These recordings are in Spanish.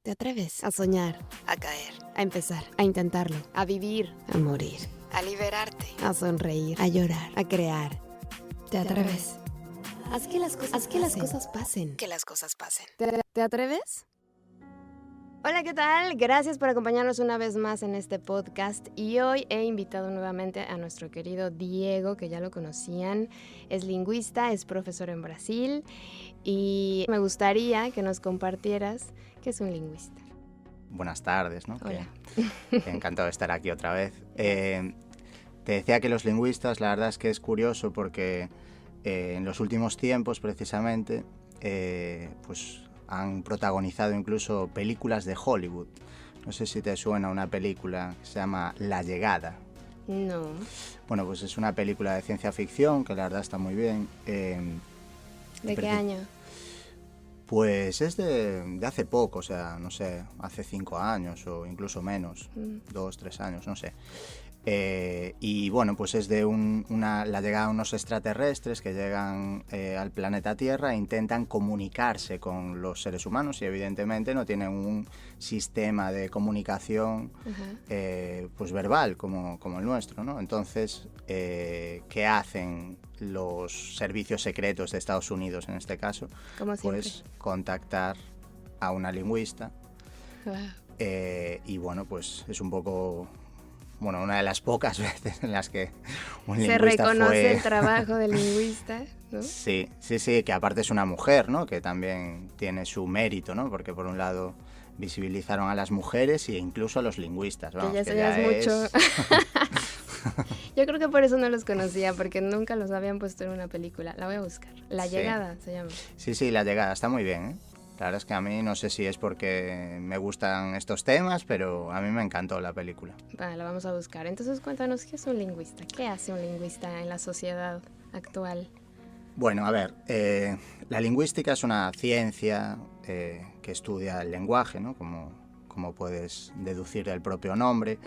¿Te atreves a soñar, a caer, a empezar, a intentarlo, a vivir, a morir, a liberarte, a sonreír, a llorar, a crear? ¿Te atreves? Haz que las cosas pasen. Que las cosas pasen. ¿Te atreves? Hola, ¿qué tal? Gracias por acompañarnos una vez más en este podcast y hoy he invitado nuevamente a nuestro querido Diego, que ya lo conocían. Es lingüista, es profesor en Brasil y me gustaría que nos compartieras qué es un lingüista. Buenas tardes, ¿no? Hola. Que encantado de estar aquí otra vez. Te decía que los lingüistas, la verdad es que es curioso porque en los últimos tiempos, precisamente, pues han protagonizado incluso películas de Hollywood. No sé si te suena una película que se llama La Llegada. No. Bueno, pues es una película de ciencia ficción que la verdad está muy bien. ¿De qué año? Pues es de hace poco, o sea, no sé, hace 5 años o incluso menos, 2, 3 años, no sé. Y bueno, pues es de la llegada de unos extraterrestres que llegan al planeta Tierra e intentan comunicarse con los seres humanos y evidentemente no tienen un sistema de comunicación pues verbal como el nuestro, ¿no? Entonces, ¿qué hacen los servicios secretos de Estados Unidos en este caso? Como siempre. Pues contactar a una lingüista. Wow. Y bueno, pues es un poco... Bueno, una de las pocas veces en las que un Se lingüista reconoce el trabajo del lingüista, ¿no? Sí, que aparte es una mujer, ¿no? Que también tiene su mérito, ¿no? Porque por un lado visibilizaron a las mujeres e incluso a los lingüistas. Vamos, que ya es mucho. Yo creo que por eso no los conocía, porque nunca los habían puesto en una película. La voy a buscar. La Llegada se llama. Sí, La Llegada, está muy bien, ¿eh? La verdad es que a mí no sé si es porque me gustan estos temas, pero a mí me encantó la película. Vale, la vamos a buscar. Entonces cuéntanos, ¿qué es un lingüista? ¿Qué hace un lingüista en la sociedad actual? Bueno, a ver, la lingüística es una ciencia que estudia el lenguaje, ¿no? Como puedes deducir del propio nombre.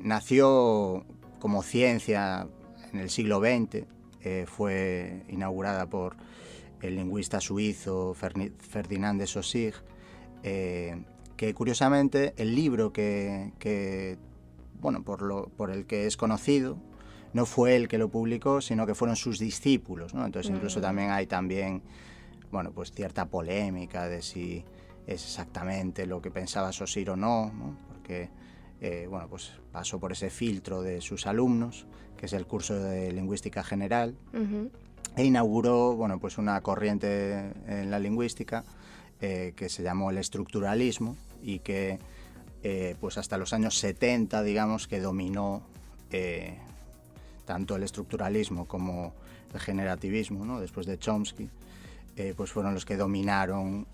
Nació como ciencia en el siglo XX, fue inaugurada por el lingüista suizo Ferdinand de Saussure, que curiosamente el libro bueno, por el que es conocido no fue él que lo publicó, sino que fueron sus discípulos, ¿no? Entonces incluso también hay bueno, pues cierta polémica de si es exactamente lo que pensaba Saussure o no, ¿no? Porque bueno, pues pasó por ese filtro de sus alumnos, que es el curso de Lingüística General, e inauguró, bueno, pues una corriente en la lingüística que se llamó el estructuralismo y que pues hasta los años 70, digamos, que dominó tanto el estructuralismo como el generativismo, ¿no? Después de Chomsky, pues fueron los que dominaron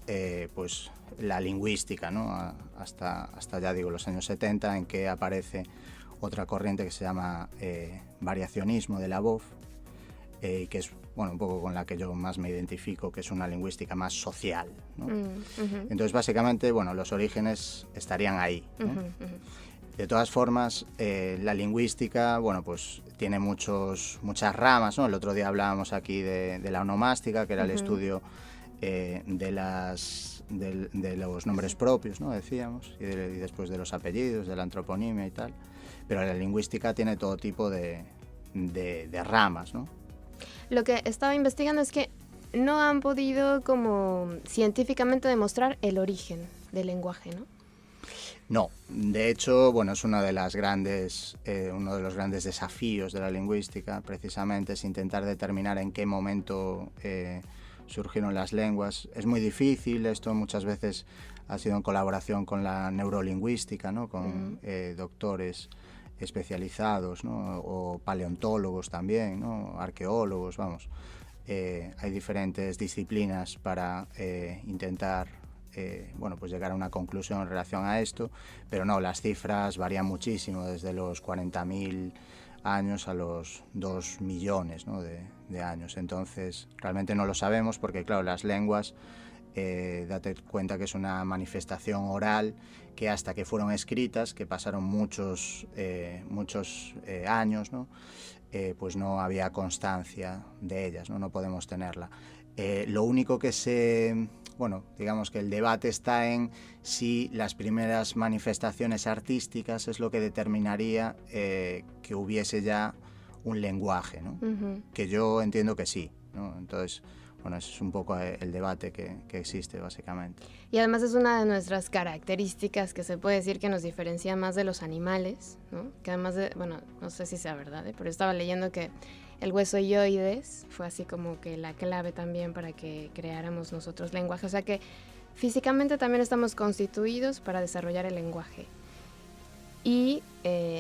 pues la lingüística, ¿no? Hasta ya digo los años 70, en que aparece otra corriente que se llama variacionismo de Labov, que es, bueno, un poco con la que yo más me identifico, que es una lingüística más social, ¿no? Entonces, básicamente, bueno, los orígenes estarían ahí, ¿no? De todas formas, la lingüística, bueno, pues tiene muchas ramas, ¿no? El otro día hablábamos aquí de la onomástica, que era el estudio de los nombres propios, ¿no? Decíamos, y después de los apellidos, de la antroponimia y tal. Pero la lingüística tiene todo tipo de ramas, ¿no? Lo que estaba investigando es que no han podido como científicamente demostrar el origen del lenguaje, ¿no? No, de hecho, bueno, es uno de los grandes desafíos de la lingüística, precisamente, es intentar determinar en qué momento surgieron las lenguas. Es muy difícil, esto muchas veces ha sido en colaboración con la neurolingüística, ¿no? Con doctores especializados, ¿no? O paleontólogos también, ¿no? Arqueólogos, vamos. Hay diferentes disciplinas para intentar bueno, pues llegar a una conclusión en relación a esto, pero no, las cifras varían muchísimo, desde los 40.000 años a los 2 millones, ¿no? de años. Entonces, realmente no lo sabemos porque, claro, las lenguas, date cuenta que es una manifestación oral que hasta que fueron escritas, que pasaron muchos años, ¿no? Pues no había constancia de ellas, ¿no? No podemos tenerla. Lo único que se bueno, digamos que el debate está en si las primeras manifestaciones artísticas es lo que determinaría que hubiese ya un lenguaje, ¿no? Que yo entiendo que sí, ¿no? Entonces, bueno, ese es un poco el debate que existe, básicamente. Y además es una de nuestras características que se puede decir que nos diferencia más de los animales, ¿no? Que además de, bueno, no sé si sea verdad, pero estaba leyendo que el hueso hyoides fue así como que la clave también para que creáramos nosotros lenguaje. O sea que físicamente también estamos constituidos para desarrollar el lenguaje. Y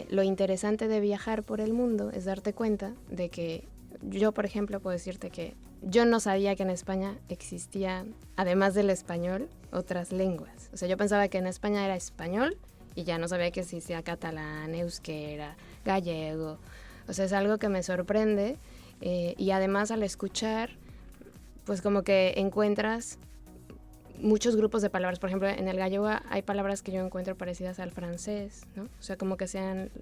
lo interesante de viajar por el mundo es darte cuenta de que yo, por ejemplo, puedo decirte que yo no sabía que en España existían, además del español, otras lenguas. O sea, yo pensaba que en España era español y ya no sabía que existía catalán, euskera, gallego. O sea, es algo que me sorprende y además al escuchar, pues como que encuentras muchos grupos de palabras. Por ejemplo, en el gallego hay palabras que yo encuentro parecidas al francés, ¿no? O sea, como que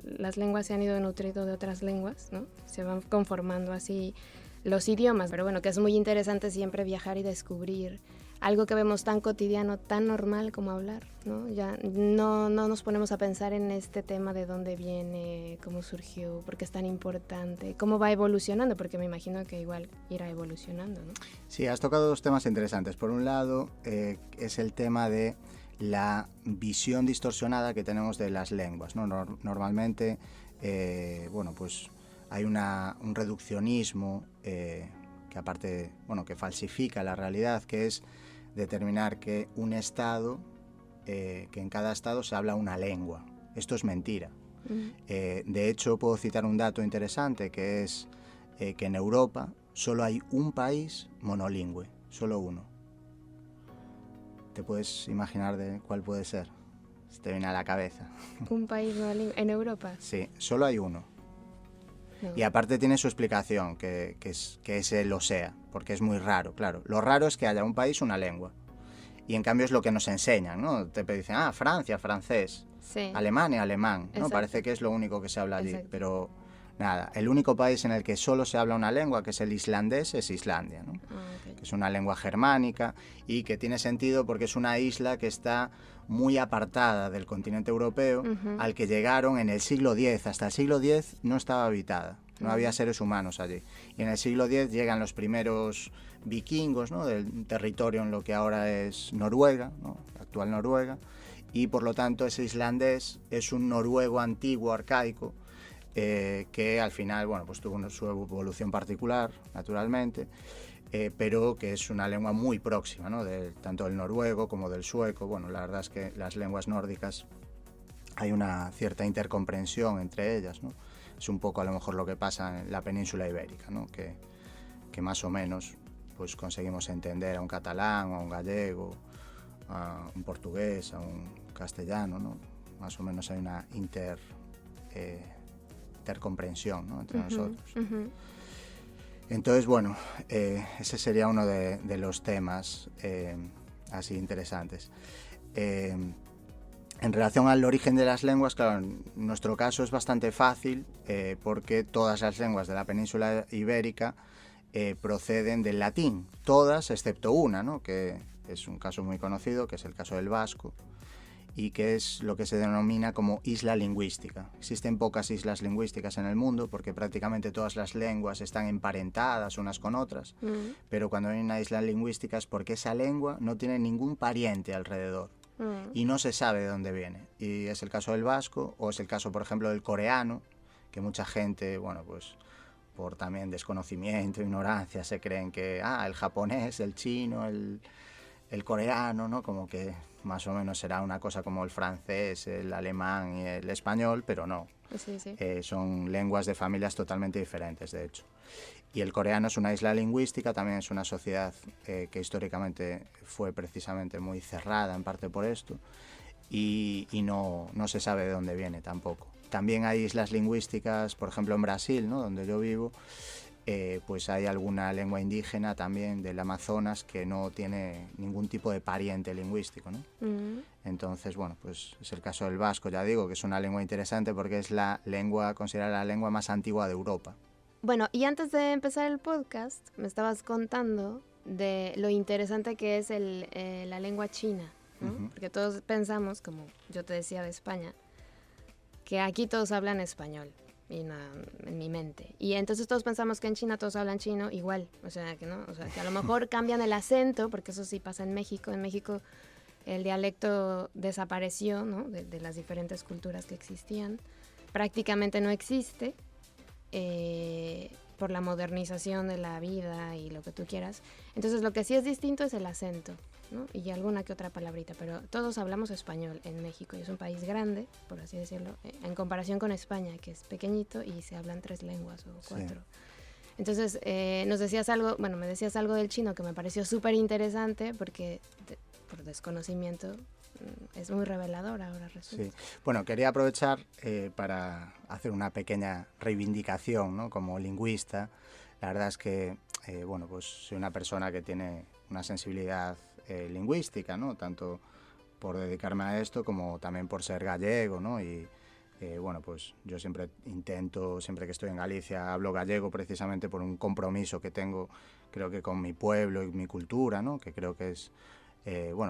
las lenguas se han ido nutriendo de otras lenguas, ¿no? Se van conformando así los idiomas. Pero bueno, que es muy interesante siempre viajar y descubrir algo que vemos tan cotidiano, tan normal como hablar, ¿no? Ya no nos ponemos a pensar en este tema de dónde viene, cómo surgió, por qué es tan importante, cómo va evolucionando, porque me imagino que igual irá evolucionando, ¿no? Sí, has tocado dos temas interesantes. Por un lado, es el tema de la visión distorsionada que tenemos de las lenguas, ¿no? Normalmente, bueno, pues hay un reduccionismo que aparte, bueno, que falsifica la realidad, que es determinar que un estado, que en cada estado se habla una lengua. Esto es mentira. De hecho, puedo citar un dato interesante, que es que en Europa solo hay un país monolingüe, solo uno. ¿Te puedes imaginar de cuál puede ser? Se te viene a la cabeza. ¿Un país monolingüe en Europa? Sí, solo hay uno. No. Y aparte tiene su explicación, que ese lo sea, porque es muy raro, claro. Lo raro es que haya un país, una lengua. Y en cambio es lo que nos enseñan, ¿no? Te dicen, Francia, francés, sí. Alemania, alemán, ¿no? Exacto. Parece que es lo único que se habla allí, exacto. Pero nada, el único país en el que solo se habla una lengua, que es el islandés, es Islandia, ¿no? Okay. Que es una lengua germánica y que tiene sentido porque es una isla que está muy apartada del continente europeo, al que llegaron en el siglo X. Hasta el siglo X no estaba habitada, no había seres humanos allí. Y en el siglo X llegan los primeros vikingos, ¿no? Del territorio en lo que ahora es Noruega, ¿no? Actual Noruega, y por lo tanto ese islandés es un noruego antiguo, arcaico, que al final, bueno, pues tuvo su evolución particular, naturalmente, pero que es una lengua muy próxima, ¿no? Tanto del noruego como del sueco. Bueno, la verdad es que las lenguas nórdicas hay una cierta intercomprensión entre ellas, ¿no? Es un poco a lo mejor lo que pasa en la península ibérica, ¿no? Que más o menos pues conseguimos entender a un catalán, a un gallego, a un portugués, a un castellano, ¿no? Más o menos hay una intercomprensión, ¿no? Entre nosotros. Entonces, bueno, ese sería uno de los temas así interesantes. En relación al origen de las lenguas, claro, en nuestro caso es bastante fácil porque todas las lenguas de la península ibérica proceden del latín, todas excepto una, ¿no? Que es un caso muy conocido, que es el caso del vasco, y que es lo que se denomina como isla lingüística. Existen pocas islas lingüísticas en el mundo porque prácticamente todas las lenguas están emparentadas unas con otras, pero cuando hay una isla lingüística es porque esa lengua no tiene ningún pariente alrededor y no se sabe de dónde viene. Y es el caso del vasco, o es el caso, por ejemplo, del coreano, que mucha gente, bueno, pues por también desconocimiento, ignorancia, se creen que el japonés, el chino, el coreano, ¿no? Como que más o menos será una cosa como el francés, el alemán y el español, pero no. Sí, sí. Son lenguas de familias totalmente diferentes, de hecho. Y el coreano es una isla lingüística, también es una sociedad que históricamente fue precisamente muy cerrada, en parte por esto, y no se sabe de dónde viene tampoco. También hay islas lingüísticas, por ejemplo en Brasil, ¿no? Donde yo vivo, pues hay alguna lengua indígena también del Amazonas que no tiene ningún tipo de pariente lingüístico, ¿no? Entonces, bueno, pues es el caso del vasco, ya digo, que es una lengua interesante porque es la lengua, considerada la lengua más antigua de Europa. Bueno, y antes de empezar el podcast, me estabas contando de lo interesante que es la lengua china, ¿no? Porque todos pensamos, como yo te decía de España, que aquí todos hablan español, en mi mente. Y entonces todos pensamos que en China todos hablan chino igual, o sea, que no, o sea, que a lo mejor cambian el acento, porque eso sí pasa en México. En México el dialecto desapareció, ¿no? De las diferentes culturas que existían. Prácticamente no existe por la modernización de la vida y lo que tú quieras. Entonces lo que sí es distinto es el acento, ¿no? Y alguna que otra palabrita, pero todos hablamos español en México y es un país grande, por así decirlo, en comparación con España, que es pequeñito y se hablan 3 lenguas o 4. Sí. Entonces me decías algo del chino que me pareció súper interesante porque por desconocimiento es muy revelador ahora resulta. Sí. Bueno, quería aprovechar para hacer una pequeña reivindicación, ¿no? Como lingüista. La verdad es que pues soy una persona que tiene una sensibilidad lingüística, ¿no? Tanto por dedicarme a esto como también por ser gallego, ¿no? Y pues yo siempre que estoy en Galicia, hablo gallego precisamente por un compromiso que tengo, creo que con mi pueblo y mi cultura, ¿no? Que creo que es,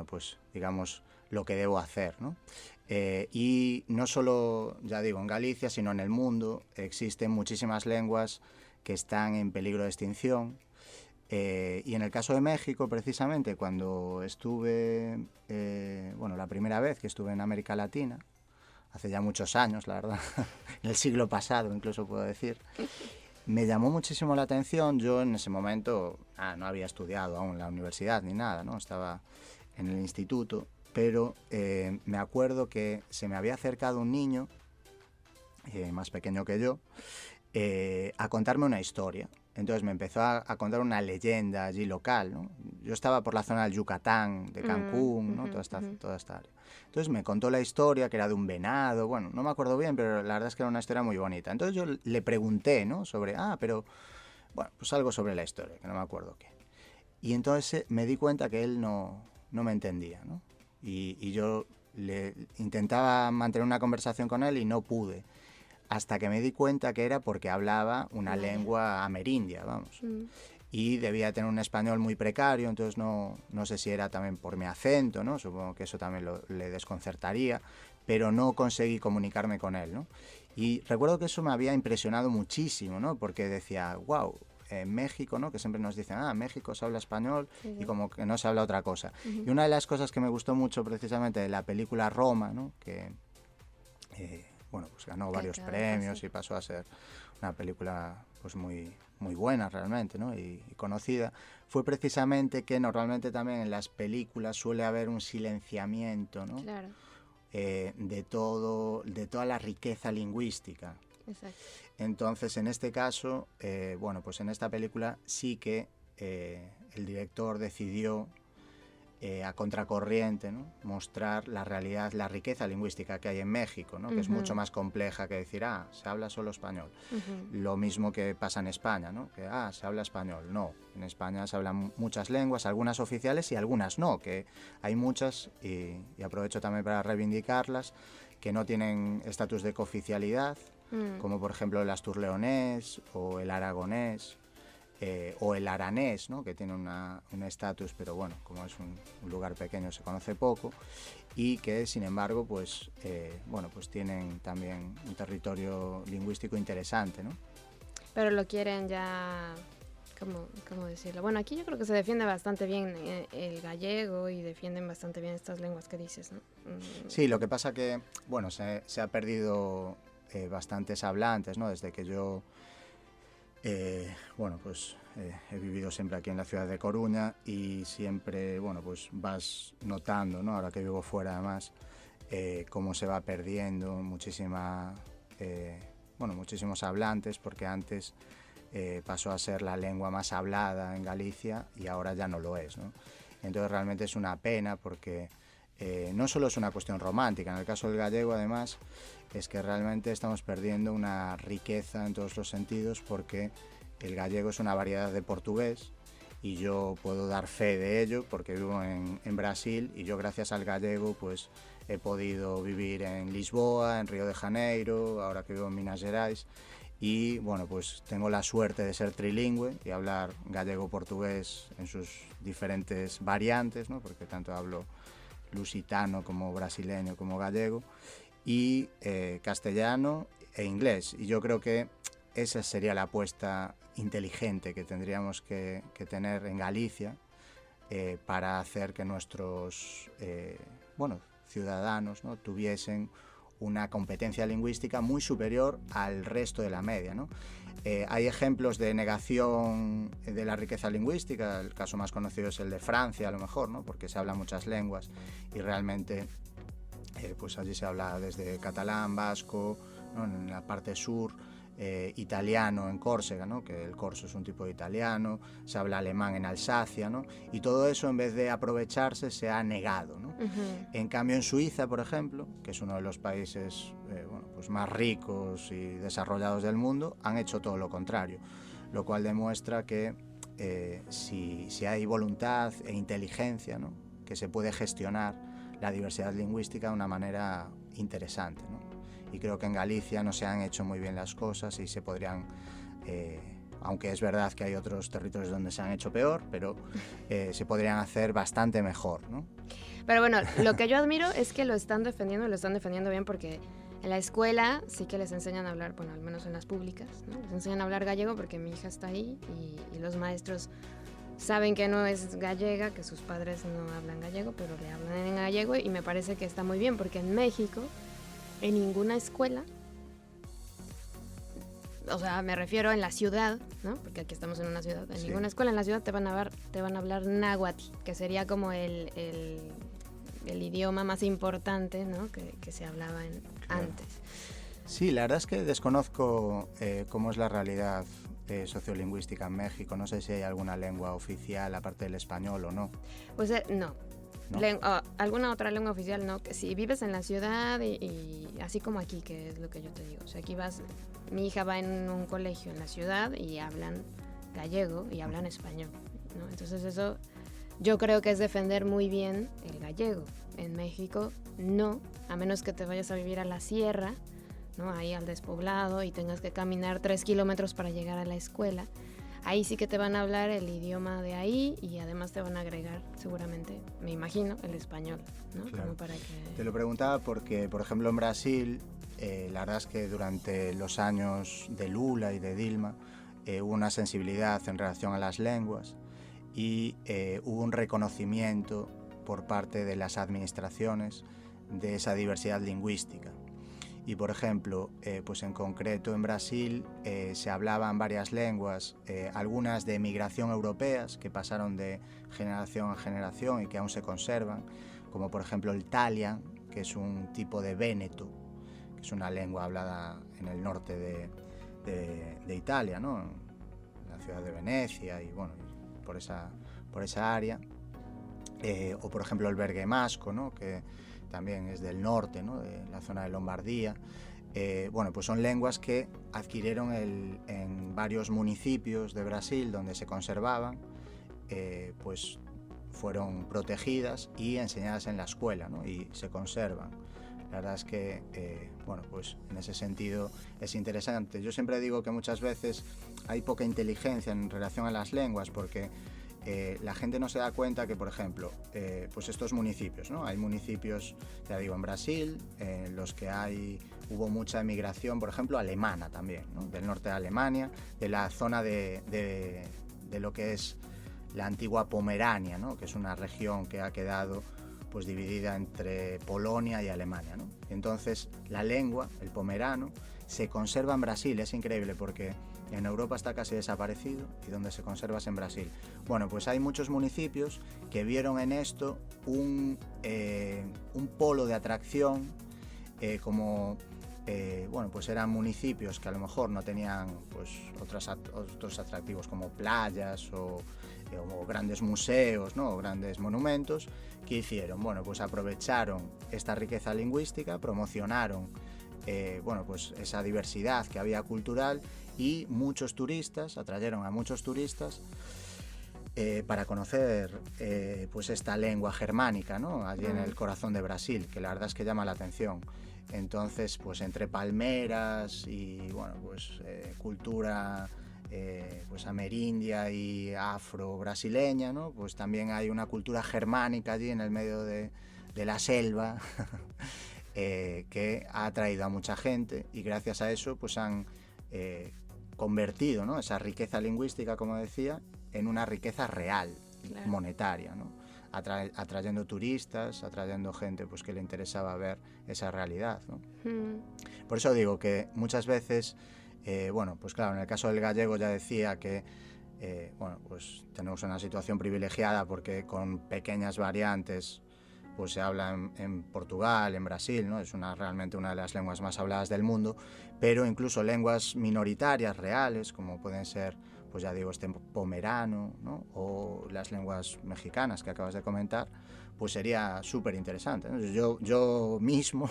pues digamos, lo que debo hacer, ¿no? Y no solo, ya digo, en Galicia, sino en el mundo existen muchísimas lenguas que están en peligro de extinción. Y en el caso de México, precisamente, cuando estuve, la primera vez que estuve en América Latina, hace ya muchos años, la verdad, en el siglo pasado incluso puedo decir, me llamó muchísimo la atención. Yo en ese momento no había estudiado aún en la universidad ni nada, ¿no? Estaba en el instituto, pero me acuerdo que se me había acercado un niño, más pequeño que yo, a contarme una historia. Entonces me empezó a contar una leyenda allí local, ¿no? Yo estaba por la zona del Yucatán, de Cancún, ¿no? Toda esta área. Entonces me contó la historia, que era de un venado, bueno, no me acuerdo bien, pero la verdad es que era una historia muy bonita. Entonces yo le pregunté, ¿no? Sobre, pues algo sobre la historia, que no me acuerdo qué. Y entonces me di cuenta que él no me entendía, ¿no? Y yo le intentaba mantener una conversación con él y no pude. Hasta que me di cuenta que era porque hablaba una lengua amerindia, vamos. Y debía tener un español muy precario, entonces no sé si era también por mi acento, ¿no? Supongo que eso también le desconcertaría, pero no conseguí comunicarme con él, ¿no? Y recuerdo que eso me había impresionado muchísimo, ¿no? Porque decía, wow, en México, ¿no? Que siempre nos dicen, en México se habla español y como que no se habla otra cosa. Y una de las cosas que me gustó mucho precisamente de la película Roma, ¿no? Que pues ganó varios premios y pasó a ser una película pues muy buena realmente, ¿no? y conocida, fue precisamente que normalmente también en las películas suele haber un silenciamiento, ¿no? Claro. De toda la riqueza lingüística. Exacto. Entonces, en este caso, pues en esta película sí que el director decidió a contracorriente, ¿no? Mostrar la realidad, la riqueza lingüística que hay en México, ¿no? Que es mucho más compleja que decir, se habla solo español. Lo mismo que pasa en España, ¿no? Que se habla español. No, en España se hablan muchas lenguas, algunas oficiales y algunas no, que hay muchas, y aprovecho también para reivindicarlas, que no tienen estatus de cooficialidad, como por ejemplo el asturleonés o el aragonés, o el aranés, ¿no? Que tiene un estatus, pero bueno, como es un lugar pequeño se conoce poco, y que sin embargo pues tienen también un territorio lingüístico interesante, ¿no? Pero lo quieren ya, ¿cómo decirlo? Bueno, aquí yo creo que se defiende bastante bien el gallego y defienden bastante bien estas lenguas que dices, ¿no? Sí, lo que pasa que, se ha perdido bastantes hablantes, ¿no? Desde que yo he vivido siempre aquí en la ciudad de Coruña y siempre, vas notando, ¿no? Ahora que vivo fuera además, cómo se va perdiendo muchísimos hablantes, porque antes pasó a ser la lengua más hablada en Galicia y ahora ya no lo es, ¿no? Entonces realmente es una pena porque no solo es una cuestión romántica, en el caso del gallego además es que realmente estamos perdiendo una riqueza en todos los sentidos, porque el gallego es una variedad de portugués y yo puedo dar fe de ello porque vivo en Brasil, y yo gracias al gallego pues he podido vivir en Lisboa, en Río de Janeiro, ahora que vivo en Minas Gerais, y bueno, pues tengo la suerte de ser trilingüe y hablar gallego-portugués en sus diferentes variantes, ¿no? Porque tanto hablo lusitano como brasileño como gallego, y castellano e inglés. Y yo creo que esa sería la apuesta inteligente que tendríamos que tener en Galicia para hacer que nuestros ciudadanos, ¿no? tuviesen una competencia lingüística muy superior al resto de la media, ¿no? Hay ejemplos de negación de la riqueza lingüística. El caso más conocido es el de Francia, a lo mejor, ¿no? Porque se hablan muchas lenguas y realmente pues allí se habla desde catalán, vasco, ¿no? En la parte sur, italiano en Córcega, ¿no? Que el corso es un tipo de italiano, se habla alemán en Alsacia, ¿no? Y todo eso, en vez de aprovecharse, se ha negado, ¿no? En cambio, en Suiza, por ejemplo, que es uno de los países pues más ricos y desarrollados del mundo, han hecho todo lo contrario, lo cual demuestra que si hay voluntad e inteligencia, ¿no? Que se puede gestionar la diversidad lingüística de una manera interesante, ¿no? Y creo que en Galicia no se han hecho muy bien las cosas y se podrían, aunque es verdad que hay otros territorios donde se han hecho peor, pero se podrían hacer bastante mejor, ¿no? Pero bueno, lo que yo admiro es que lo están defendiendo bien, porque en la escuela sí que les enseñan a hablar, bueno, al menos en las públicas, ¿no? Les enseñan a hablar gallego porque mi hija está ahí y los maestros saben que no es gallega, que sus padres no hablan gallego, pero le hablan en gallego, y me parece que está muy bien, porque en México, en ninguna escuela, o sea, me refiero en la ciudad, ¿no? Porque aquí estamos en una ciudad, en ninguna escuela en la ciudad te van a hablar náhuatl, que sería como el idioma más importante, ¿no? que se hablaba antes. Sí, la verdad es que desconozco cómo es la realidad sociolingüística en México. No sé si hay alguna lengua oficial aparte del español o no. Pues no. Alguna otra lengua oficial no. Que si vives en la ciudad y así como aquí, que es lo que yo te digo. O sea, aquí mi hija va en un colegio en la ciudad y hablan gallego y hablan español, ¿no? Entonces eso yo creo que es defender muy bien el gallego. En México no, a menos que te vayas a vivir a la sierra, ¿no? Ahí al despoblado, y tengas que caminar 3 kilómetros para llegar a la escuela. Ahí sí que te van a hablar el idioma de ahí, y además te van a agregar seguramente, me imagino, el español, ¿no? Claro. Como para que... Te lo preguntaba porque, por ejemplo, en Brasil, la verdad es que durante los años de Lula y de Dilma hubo una sensibilidad en relación a las lenguas, y hubo un reconocimiento por parte de las administraciones de esa diversidad lingüística. Y, por ejemplo, pues en concreto en Brasil se hablaban varias lenguas, algunas de migración europeas que pasaron de generación a generación y que aún se conservan, como por ejemplo el Talian, que es un tipo de véneto, que es una lengua hablada en el norte de Italia, ¿no? En la ciudad de Venecia y bueno, por esa área. O por ejemplo el bergamasco, ¿no? Que también es del norte, ¿no? De la zona de Lombardía. Bueno, pues son lenguas que adquirieron en varios municipios de Brasil donde se conservaban, pues fueron protegidas y enseñadas en la escuela, ¿no? Y se conservan. La verdad es que, bueno, pues en ese sentido es interesante. Yo siempre digo que muchas veces hay poca inteligencia en relación a las lenguas, porque la gente no se da cuenta que, por ejemplo, pues estos municipios, ¿no? Hay municipios, ya digo, en Brasil, en los que hubo mucha emigración, por ejemplo, alemana también, ¿no? Del norte de Alemania, de la zona de lo que es la antigua Pomerania, ¿no? Que es una región que ha quedado pues dividida entre Polonia y Alemania, ¿no? Entonces la lengua, el pomerano, se conserva en Brasil. Es increíble porque en Europa está casi desaparecido y donde se conserva es en Brasil. Bueno, pues hay muchos municipios que vieron en esto un polo de atracción, bueno, pues eran municipios que a lo mejor no tenían pues otros atractivos como playas o grandes museos, ¿no? O grandes monumentos. ¿Qué hicieron? Bueno, pues aprovecharon esta riqueza lingüística, promocionaron bueno, pues esa diversidad que había cultural, y muchos turistas, atrayeron a muchos turistas, para conocer pues esta lengua germánica, ¿no? Allí en el corazón de Brasil, que la verdad es que llama la atención. Entonces, pues entre palmeras y bueno, pues cultura pues amerindia y afro-brasileña, ¿no? Pues también hay una cultura germánica allí en el medio de la selva que ha atraído a mucha gente, y gracias a eso pues han convertido, ¿no?, esa riqueza lingüística, como decía, en una riqueza real, claro, monetaria, ¿no? Atrayendo turistas, atrayendo gente pues que le interesaba ver esa realidad, ¿no? Por eso digo que muchas veces, bueno, pues claro, en el caso del gallego ya decía que bueno, pues tenemos una situación privilegiada porque con pequeñas variantes pues se habla en Portugal, en Brasil, ¿no? Es realmente una de las lenguas más habladas del mundo, pero incluso lenguas minoritarias reales, como pueden ser, pues ya digo, este pomerano, ¿no?, o las lenguas mexicanas que acabas de comentar, pues sería súper interesante, ¿no? Yo mismo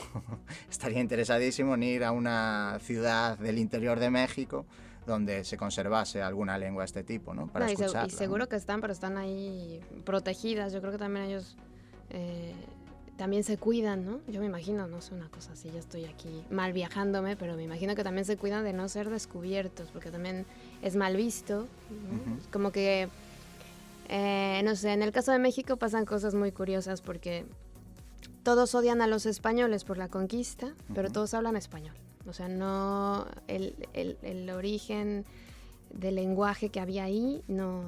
estaría interesadísimo en ir a una ciudad del interior de México donde se conservase alguna lengua de este tipo, ¿no?, para escucharla, y seguro, ¿no?, que están, pero están ahí protegidas. Yo creo que también ellos también se cuidan, ¿no? Yo me imagino, no sé, una cosa así, yo estoy aquí mal viajándome, pero me imagino que también se cuidan de no ser descubiertos, porque también es mal visto, ¿no? Como que, no sé, en el caso de México pasan cosas muy curiosas porque todos odian a los españoles por la conquista, pero todos hablan español. O sea, no, el origen del lenguaje que había ahí, no,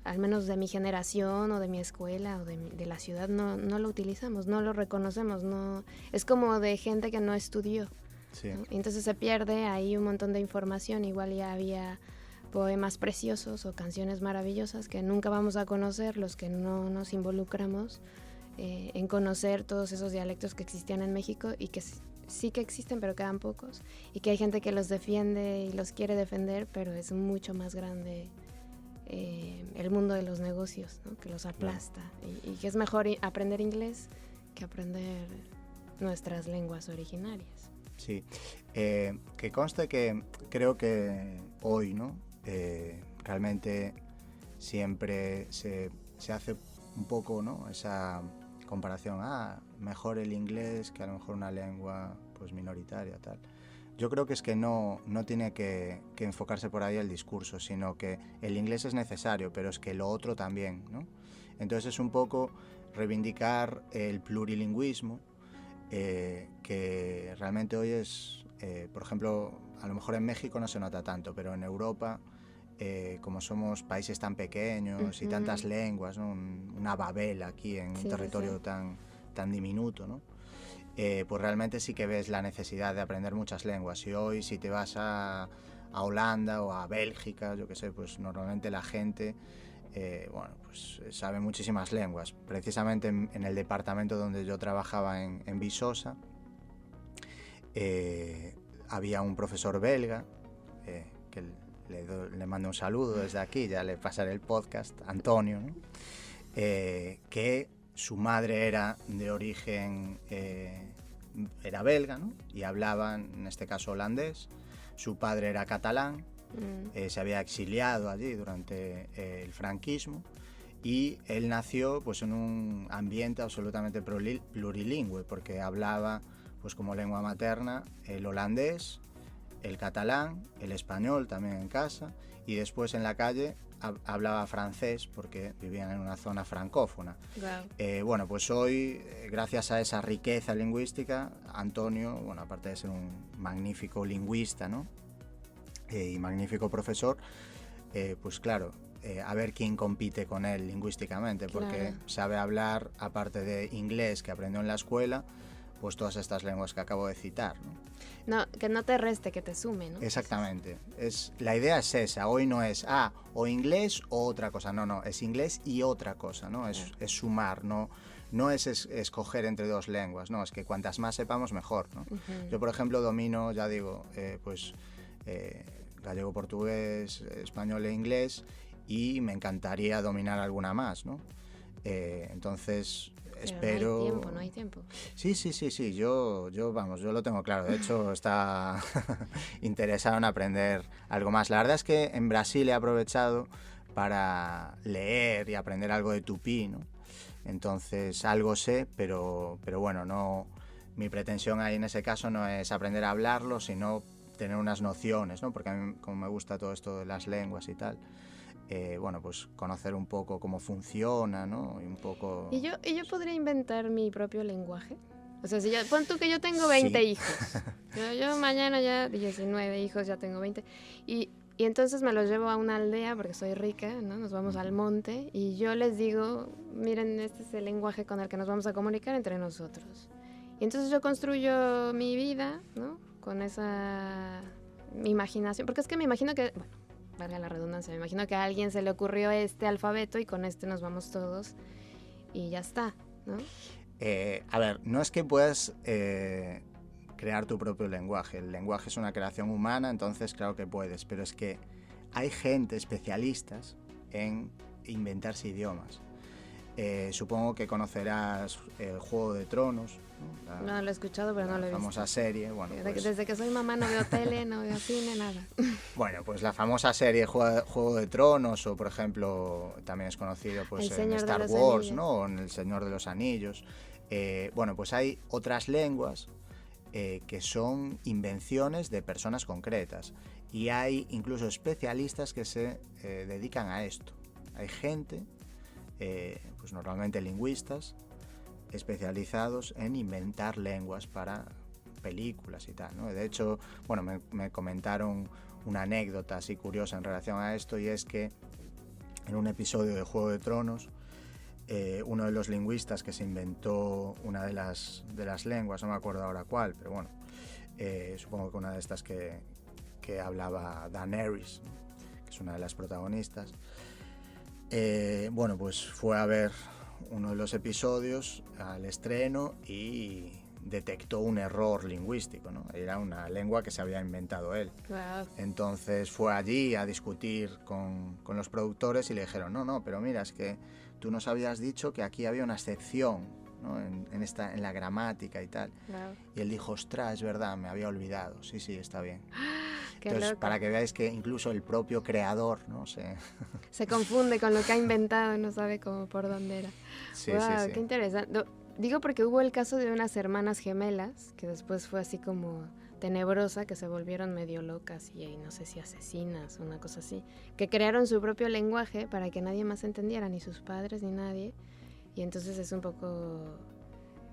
al menos de mi generación o de mi escuela o de la ciudad, no lo utilizamos, no lo reconocemos, no, es como de gente que no estudió, sí, ¿no? Entonces se pierde ahí un montón de información. Igual ya había poemas preciosos o canciones maravillosas que nunca vamos a conocer los que no nos involucramos en conocer todos esos dialectos que existían en México y que sí que existen, pero quedan pocos, y que hay gente que los defiende y los quiere defender, pero es mucho más grande el mundo de los negocios, ¿no?, que los aplasta, y que es mejor aprender inglés que aprender nuestras lenguas originarias. Sí, que conste que creo que hoy, ¿no?, realmente siempre se hace un poco, ¿no?, esa comparación, mejor el inglés que a lo mejor una lengua pues minoritaria, tal. Yo creo que es que no tiene que enfocarse por ahí el discurso, sino que el inglés es necesario, pero es que lo otro también, ¿no? Entonces es un poco reivindicar el plurilingüismo, que realmente hoy es, por ejemplo, a lo mejor en México no se nota tanto, pero en Europa, como somos países tan pequeños y tantas lenguas, ¿no?, una Babel aquí en un territorio tan diminuto, ¿no?, pues realmente sí que ves la necesidad de aprender muchas lenguas. Y hoy, si te vas a Holanda o a Bélgica, yo qué sé, pues normalmente la gente bueno, pues sabe muchísimas lenguas. Precisamente en el departamento donde yo trabajaba en Visosa, había un profesor belga, que le mando un saludo desde aquí, ya le pasaré el podcast, Antonio, ¿no?, que su madre era de origen, era belga, ¿no?, y hablaba, en este caso, holandés. Su padre era catalán, se había exiliado allí durante el franquismo, y él nació pues en un ambiente absolutamente plurilingüe, porque hablaba pues como lengua materna el holandés, el catalán, el español también en casa, y después en la calle hablaba francés porque vivían en una zona francófona. Wow. Bueno, pues hoy, gracias a esa riqueza lingüística, Antonio, bueno, aparte de ser un magnífico lingüista, ¿no?, y magnífico profesor, pues claro, a ver quién compite con él lingüísticamente, porque sabe hablar, aparte de inglés que aprendió en la escuela, pues todas estas lenguas que acabo de citar, ¿no? No, que no te reste, que te sume, ¿no? Exactamente. La idea es esa. Hoy no es o inglés o otra cosa. No, es inglés y otra cosa, ¿no? Es sumar, no es escoger entre dos lenguas, no, es que cuantas más sepamos mejor, ¿no? Yo, por ejemplo, domino, ya digo, pues gallego, portugués, español e inglés, y me encantaría dominar alguna más, ¿no? Entonces espero... No hay tiempo. Sí, yo lo tengo claro. De hecho, está interesado en aprender algo más. La verdad es que en Brasil he aprovechado para leer y aprender algo de tupí, ¿no? Entonces algo sé, pero bueno, no, mi pretensión ahí en ese caso no es aprender a hablarlo, sino tener unas nociones, ¿no? Porque a mí, como me gusta todo esto de las lenguas y tal, bueno, pues conocer un poco cómo funciona, ¿no? Y un poco... ¿Y yo podría inventar mi propio lenguaje? O sea, si yo, pon tú que yo tengo 20 Sí. hijos. Yo mañana ya 19 hijos, ya tengo 20. Y entonces me los llevo a una aldea porque soy rica, ¿no? Nos vamos al monte y yo les digo, miren, este es el lenguaje con el que nos vamos a comunicar entre nosotros. Y entonces yo construyo mi vida, ¿no? Con esa imaginación. Porque es que me imagino que, bueno, valga la redundancia, me imagino que a alguien se le ocurrió este alfabeto y con este nos vamos todos y ya está, ¿no? A ver, no es que puedas crear tu propio lenguaje. El lenguaje es una creación humana, entonces claro que puedes, pero es que hay gente, especialistas en inventarse idiomas. Supongo que conocerás Juego de Tronos, ¿no? No lo he escuchado, pero no lo he visto. La famosa serie. Bueno, pues, Desde que soy mamá no veo tele, no veo cine, nada. bueno, pues la famosa serie Juego de Tronos, o por ejemplo, también es conocido pues, en Star Wars, ¿no? O en El Señor de los Anillos. Bueno, pues hay otras lenguas que son invenciones de personas concretas. Y hay incluso especialistas que se dedican a esto. Hay gente, pues normalmente lingüistas, especializados en inventar lenguas para películas y tal, ¿no? De hecho, bueno, me comentaron una anécdota así curiosa en relación a esto, y es que en un episodio de Juego de Tronos, uno de los lingüistas que se inventó una de las lenguas, no me acuerdo ahora cuál, pero bueno, supongo que una de estas que hablaba Daenerys, ¿no? Que es una de las protagonistas, bueno, pues fue a ver uno de los episodios al estreno y detectó un error lingüístico, ¿no? Era una lengua que se había inventado él. Wow. Entonces fue allí a discutir con los productores y le dijeron, no, pero mira, es que tú nos habías dicho que aquí había una excepción, ¿no? en la gramática y tal. Wow. Y él dijo, ostras, es verdad, me había olvidado. Sí, está bien. Qué Entonces, loco. para que veáis que incluso el propio creador, ¿no? Se confunde con lo que ha inventado y no sabe cómo por dónde era. Sí, Wow, sí. qué interesante. Digo porque hubo el caso de unas hermanas gemelas que después fue así como tenebrosa, que se volvieron medio locas y no sé si asesinas o una cosa así, que crearon su propio lenguaje para que nadie más entendiera, ni sus padres ni nadie. Y entonces es un poco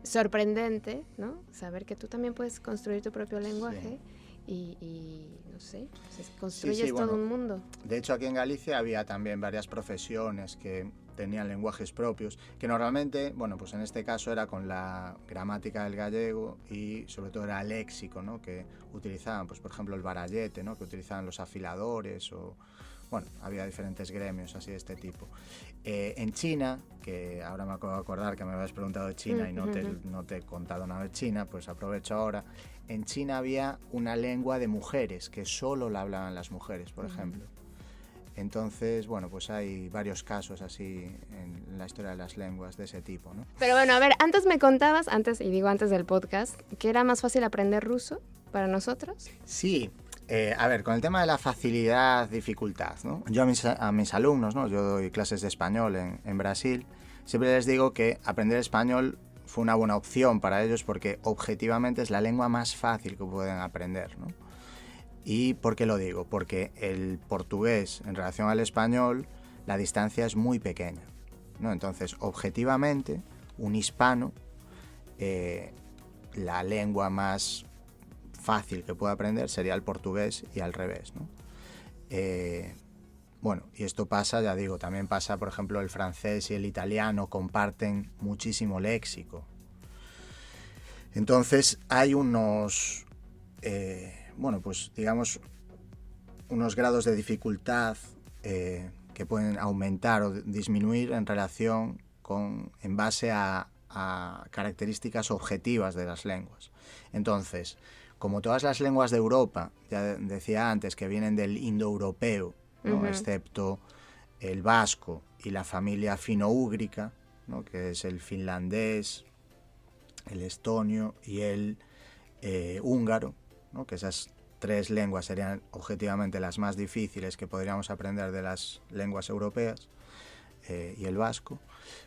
sorprendente, ¿no? Saber que tú también puedes construir tu propio lenguaje. Sí. Y no sé, pues construyes todo bueno, un mundo. De hecho, aquí en Galicia había también varias profesiones que tenían lenguajes propios, que normalmente, bueno, pues en este caso era con la gramática del gallego y sobre todo era el léxico, ¿no? Que utilizaban, pues por ejemplo el barallete, ¿no? Que utilizaban los afiladores, o bueno, había diferentes gremios así de este tipo. En China, que ahora me acabo de acordar que me habías preguntado de China y no te he contado nada de China, pues aprovecho ahora. En China había una lengua de mujeres que solo la hablaban las mujeres, por ejemplo. Entonces, bueno, pues hay varios casos así en la historia de las lenguas de ese tipo, ¿no? Pero bueno, a ver, antes me contabas, antes del podcast, que era más fácil aprender ruso para nosotros. Sí, a ver, con el tema de la facilidad, dificultad, ¿no? Yo a mis alumnos, ¿no? Yo doy clases de español en Brasil, siempre les digo que aprender español fue una buena opción para ellos porque objetivamente es la lengua más fácil que pueden aprender, ¿no? ¿Y por qué lo digo? Porque el portugués en relación al español, la distancia es muy pequeña, ¿no? Entonces, objetivamente, un hispano, la lengua más fácil que puede aprender sería el portugués y al revés, ¿no? Bueno, y esto pasa, ya digo, también pasa, por ejemplo, el francés y el italiano comparten muchísimo léxico. Entonces, hay unos... bueno, pues digamos unos grados de dificultad que pueden aumentar o disminuir en relación en base a características objetivas de las lenguas. Entonces, como todas las lenguas de Europa, ya decía antes que vienen del indoeuropeo, ¿no? Excepto el vasco y la familia fino-úgrica, ¿no? Que es el finlandés, el estonio y el húngaro, ¿no? Que esas 3 lenguas serían objetivamente las más difíciles que podríamos aprender de las lenguas europeas, y el vasco,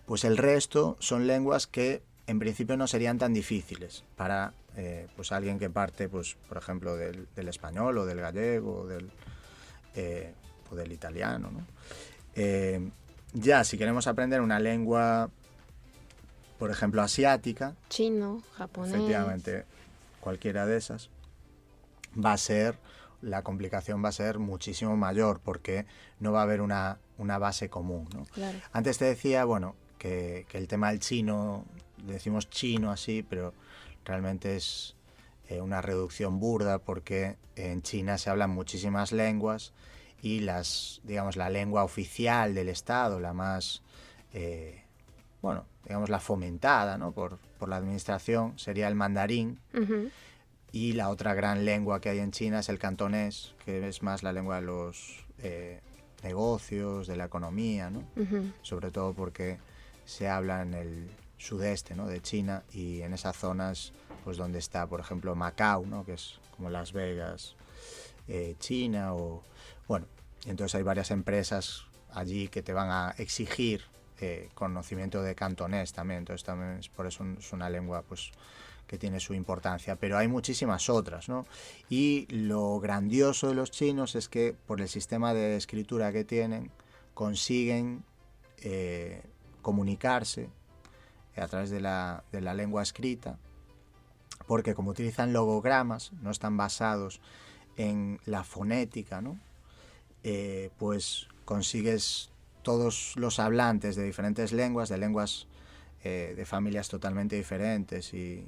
pues el resto son lenguas que en principio no serían tan difíciles para pues alguien que parte, pues, por ejemplo, del español o del gallego o del italiano, ¿no? Ya si queremos aprender una lengua, por ejemplo, asiática, chino, japonés, efectivamente, cualquiera de esas, la complicación va a ser muchísimo mayor porque no va a haber una base común, ¿no? Claro. Antes te decía, bueno, que el tema del chino, decimos chino así, pero realmente es una reducción burda porque en China se hablan muchísimas lenguas y la lengua oficial del Estado, la más, la fomentada, ¿no? por la administración, sería el mandarín. Uh-huh. Y la otra gran lengua que hay en China es el cantonés, que es más la lengua de los negocios, de la economía, ¿no? Uh-huh. Sobre todo porque se habla en el sudeste, ¿no? de China, y en esas zonas pues donde está, por ejemplo, Macao, ¿no? que es como Las Vegas, China, entonces hay varias empresas allí que te van a exigir conocimiento de cantonés también, entonces también por eso es una lengua pues que tiene su importancia, pero hay muchísimas otras, ¿no? Y lo grandioso de los chinos es que por el sistema de escritura que tienen consiguen comunicarse a través de la lengua escrita, porque como utilizan logogramas, no están basados en la fonética, ¿no? Pues consigues todos los hablantes de diferentes lenguas, de familias totalmente diferentes y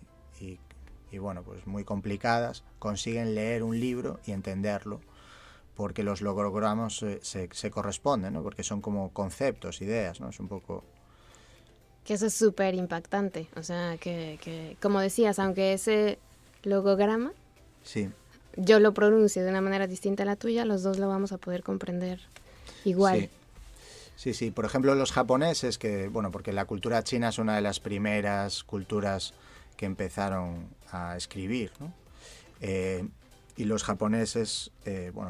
pues muy complicadas, consiguen leer un libro y entenderlo, porque los logogramas se corresponden, ¿no? Porque son como conceptos, ideas, ¿no? Es un poco... Que eso es súper impactante, o sea, que como decías, aunque ese logograma, sí, yo lo pronuncio de una manera distinta a la tuya, los dos lo vamos a poder comprender igual. Sí, por ejemplo los japoneses, porque la cultura china es una de las primeras culturas que empezaron a escribir, ¿no? Y los japoneses,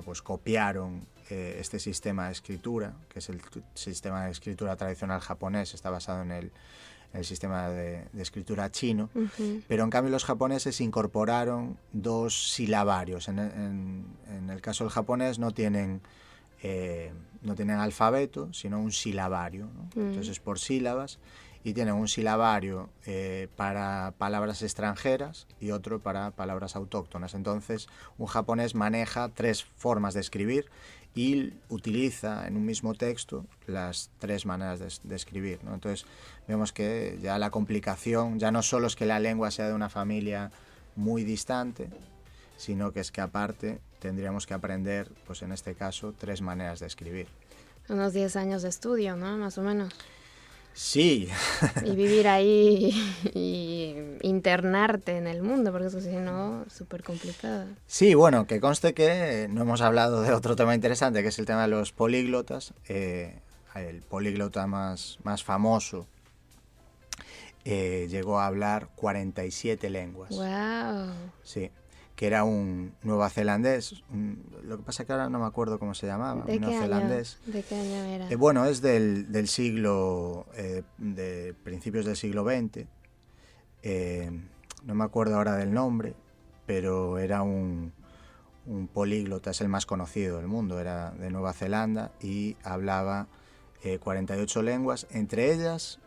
pues copiaron este sistema de escritura, que es el sistema de escritura tradicional japonés, está basado en el sistema de escritura chino, uh-huh. Pero en cambio los japoneses incorporaron 2 silabarios. En el caso del japonés no tienen alfabeto, sino un silabario, ¿no? Uh-huh. Entonces por sílabas, y tienen un silabario para palabras extranjeras y otro para palabras autóctonas. Entonces un japonés maneja 3 formas de escribir y utiliza en un mismo texto las 3 maneras de escribir, ¿no? Entonces vemos que ya la complicación ya no solo es que la lengua sea de una familia muy distante, sino que es que aparte tendríamos que aprender, pues en este caso, 3 maneras de escribir. Unos 10 años de estudio, ¿no? Más o menos. Sí. Y vivir ahí y internarte en el mundo, porque eso si no, súper complicado. Sí, bueno, que conste que no hemos hablado de otro tema interesante, que es el tema de los políglotas. El políglota más famoso llegó a hablar 47 lenguas. ¡Wow! Sí, que era un neozelandés. Lo que pasa es que ahora no me acuerdo cómo se llamaba. ¿De qué año era? Bueno, es del siglo, de principios del siglo XX. No me acuerdo ahora del nombre, pero era un políglota, es el más conocido del mundo, era de Nueva Zelanda y hablaba 48 lenguas, entre ellas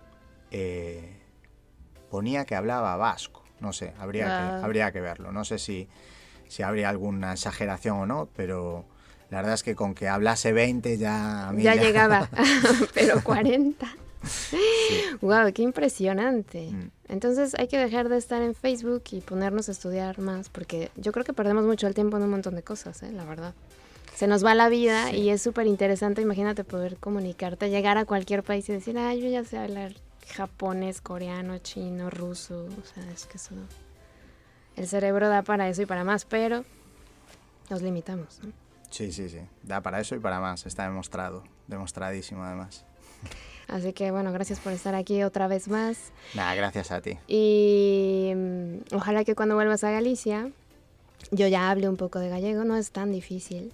ponía que hablaba vasco. No sé, habría que verlo. No sé si habría alguna exageración o no, pero la verdad es que con que hablase 20 ya... Ya llegaba, pero 40. Sí. ¡Wow! ¡Qué impresionante! Entonces hay que dejar de estar en Facebook y ponernos a estudiar más, porque yo creo que perdemos mucho el tiempo en un montón de cosas, la verdad. Se nos va la vida, sí. Y es súper interesante, imagínate poder comunicarte, llegar a cualquier país y decir, yo ya sé hablar japonés, coreano, chino, ruso, o sea, es que eso, el cerebro da para eso y para más, pero nos limitamos, ¿no? Sí, da para eso y para más, está demostradísimo además. Así que bueno, gracias por estar aquí otra vez más. Nada, gracias a ti. Y ojalá que cuando vuelvas a Galicia Yo ya hablé un poco de gallego, no es tan difícil,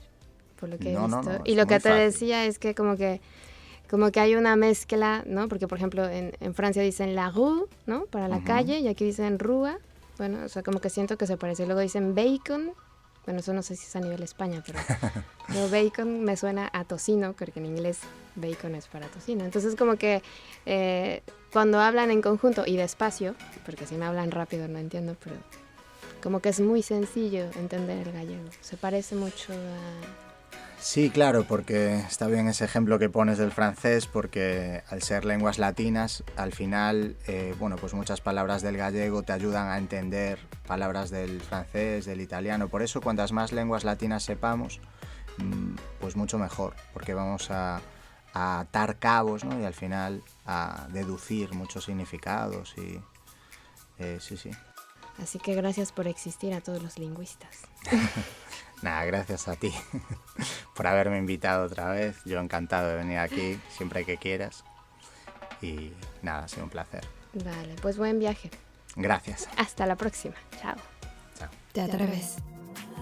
por lo que he visto. No, y es lo que muy te fácil. decía es que como que hay una mezcla, ¿no? Porque, por ejemplo, en Francia dicen la rue, ¿no? Para la calle, y aquí dicen rua. Bueno, o sea, como que siento que se parece. Luego dicen bacon. Bueno, eso no sé si es a nivel España, pero bacon me suena a tocino, porque en inglés bacon es para tocino. Entonces, como que cuando hablan en conjunto y despacio, porque si me hablan rápido no entiendo, pero como que es muy sencillo entender el gallego. Se parece mucho a... Sí, claro, porque está bien ese ejemplo que pones del francés, porque al ser lenguas latinas, al final, bueno, pues muchas palabras del gallego te ayudan a entender palabras del francés, del italiano. Por eso, cuantas más lenguas latinas sepamos, pues mucho mejor, porque vamos a atar cabos, ¿no? Y al final a deducir muchos significados y sí. Así que gracias por existir a todos los lingüistas. Nada, gracias a ti por haberme invitado otra vez. Yo encantado de venir aquí siempre que quieras. Y nada, ha sido un placer. Vale, pues buen viaje. Gracias. Hasta la próxima. Chao. Chao. ¿Te atreves?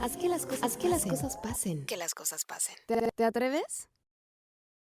Haz que las cosas pasen. Que las cosas pasen. Que las cosas pasen. ¿Te atreves?